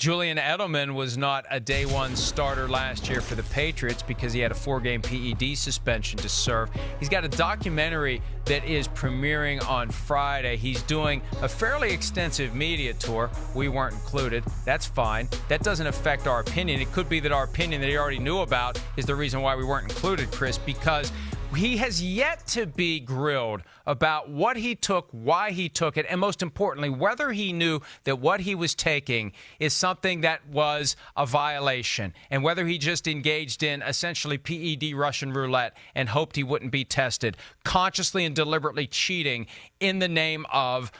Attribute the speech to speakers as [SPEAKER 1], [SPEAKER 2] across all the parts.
[SPEAKER 1] Julian Edelman was not a day one starter last year for the Patriots because he had a 4-game PED suspension to serve. He's got a documentary that is premiering on Friday. He's doing a fairly extensive media tour. We weren't included. That's fine. That doesn't affect our opinion. It could be that our opinion that he already knew about is the reason why we weren't included, Chris, because he has yet to be grilled about what he took, why he took it, and most importantly, whether he knew that what he was taking is something that was a violation, and whether he just engaged in essentially PED Russian roulette and hoped he wouldn't be tested, consciously and deliberately cheating in the name of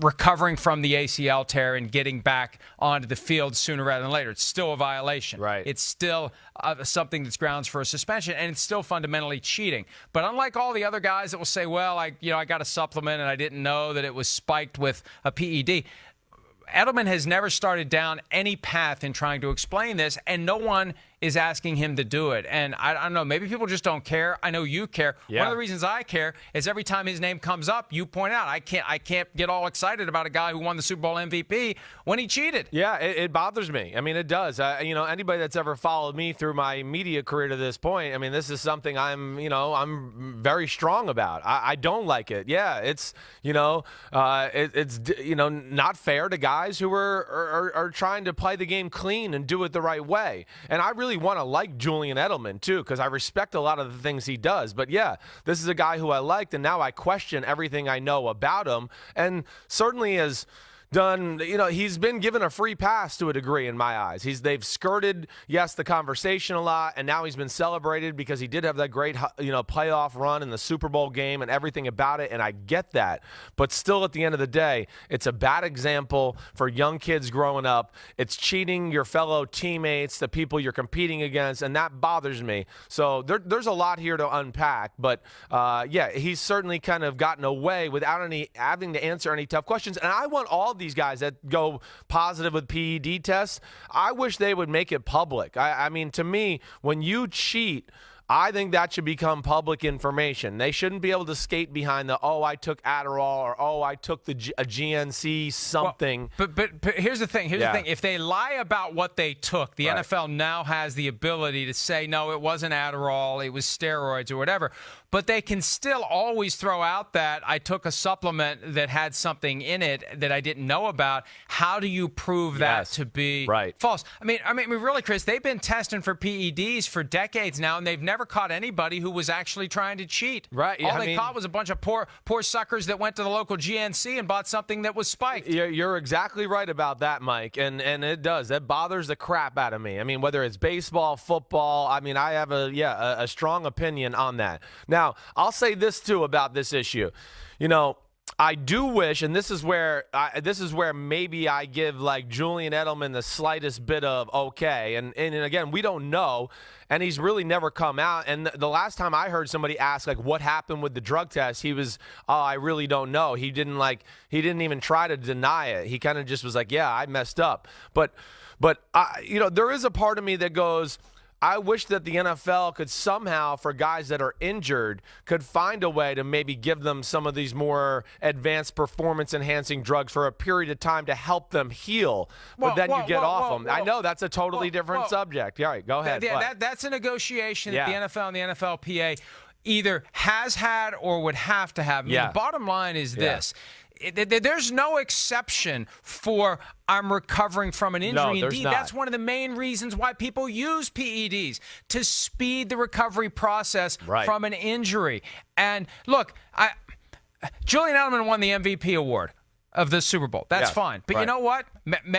[SPEAKER 1] recovering from the ACL tear and getting back onto the field sooner rather than later. It's still a violation.
[SPEAKER 2] Right.
[SPEAKER 1] It's still something that's grounds for a suspension, and it's still fundamentally cheating. But unlike all the other guys that will say, well, I got a supplement and I didn't know that it was spiked with a PED, Edelman has never started down any path in trying to explain this, and no one is asking him to do it. And I don't know, maybe people just don't care. I know you care.
[SPEAKER 2] Yeah.
[SPEAKER 1] One of the reasons I care is every time his name comes up, you point out, I can't get all excited about a guy who won the Super Bowl MVP when he cheated.
[SPEAKER 2] Yeah, it bothers me. I mean, it does. Anybody that's ever followed me through my media career to this point, I mean, this is something I'm very strong about. I don't like it. Yeah, it's not fair to guys who are trying to play the game clean and do it the right way. And I really want to like Julian Edelman too, because I respect a lot of the things he does. But yeah, this is a guy who I liked, and now I question everything I know about him, and certainly has done, he's been given a free pass to a degree in my eyes. They've skirted, yes, the conversation a lot, and now he's been celebrated because he did have that great, playoff run in the Super Bowl game and everything about it, and I get that. But still, at the end of the day, it's a bad example for young kids growing up. It's cheating your fellow teammates, the people you're competing against, and that bothers me. So there's a lot here to unpack, but he's certainly kind of gotten away without having to answer any tough questions, and I want all these guys that go positive with PED tests, I wish they would make it public. I mean, to me, when you cheat, I think that should become public information. They shouldn't be able to skate behind I took Adderall, or I took a GNC something.
[SPEAKER 1] Well, but here's the thing. The thing. If they lie about what they took, the NFL now has the ability to say, no, it wasn't Adderall, it was steroids or whatever. But they can still always throw out that I took a supplement that had something in it that I didn't know about. How do you prove that to be false? I mean, really, Chris, they've been testing for PEDs for decades now, and they've never caught anybody who was actually trying to cheat.
[SPEAKER 2] Right.
[SPEAKER 1] All they caught was a bunch of poor suckers that went to the local GNC and bought something that was spiked.
[SPEAKER 2] You're exactly right about that, Mike, and it does. That bothers the crap out of me. I mean, whether it's baseball, football, I mean, I have a strong opinion on that. Now, I'll say this too about this issue. I do wish, and this is where maybe I give like Julian Edelman the slightest bit of okay. And again, we don't know, and he's really never come out. And the last time I heard somebody ask like what happened with the drug test, he was, I really don't know. He didn't even try to deny it. He kind of just was like, yeah, I messed up. But there is a part of me that goes, I wish that the NFL could somehow, for guys that are injured, could find a way to maybe give them some of these more advanced performance-enhancing drugs for a period of time to help them heal. But then you get off them. I know that's a totally different subject. All right, go ahead.
[SPEAKER 1] That's a negotiation that the NFL and the NFLPA either has had or would have to have. I mean, the bottom line is this. There's no exception for I'm recovering from an injury.
[SPEAKER 2] No,
[SPEAKER 1] Indeed, that's one of the main reasons why people use PEDs, to speed the recovery process from an injury. And look, Julian Edelman won the MVP award of the Super Bowl. That's fine. But you know what?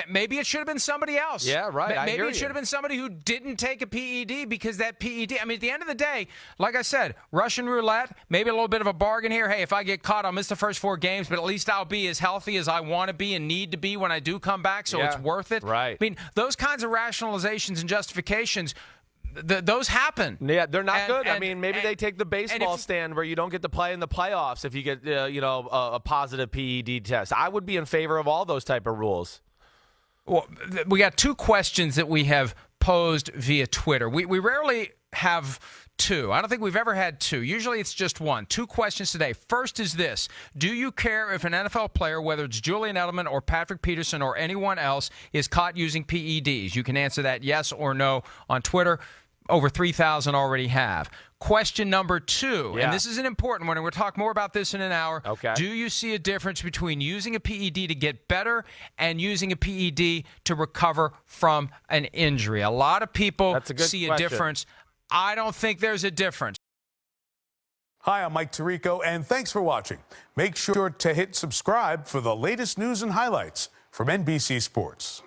[SPEAKER 1] Maybe it should have been somebody else.
[SPEAKER 2] Yeah, right.
[SPEAKER 1] Maybe it should have been somebody who didn't take a PED, because that PED, I mean, at the end of the day, like I said, Russian roulette, maybe a little bit of a bargain here. Hey, if I get caught, I'll miss the first 4 games, but at least I'll be as healthy as I want to be and need to be when I do come back, so it's worth it.
[SPEAKER 2] Right.
[SPEAKER 1] I mean, those kinds of rationalizations and justifications, those happen.
[SPEAKER 2] Yeah, they're not good. I mean, maybe they take the baseball stand where you don't get to play in the playoffs if you get, a positive PED test. I would be in favor of all those type of rules.
[SPEAKER 1] Well, we got 2 questions that we have posed via Twitter. We rarely have two. I don't think we've ever had two. Usually it's just one. Two questions today. First is this. Do you care if an NFL player, whether it's Julian Edelman or Patrick Peterson or anyone else, is caught using PEDs? You can answer that yes or no on Twitter. Over 3,000 already have. Question number two, and this is an important one, and we'll talk more about this in an hour.
[SPEAKER 2] Okay.
[SPEAKER 1] Do you see a difference between using a PED to get better and using a PED to recover from an injury? A lot of people see a difference. I don't think there's a difference.
[SPEAKER 3] Hi, I'm Mike Tirico, and thanks for watching. Make sure to hit subscribe for the latest news and highlights from NBC Sports.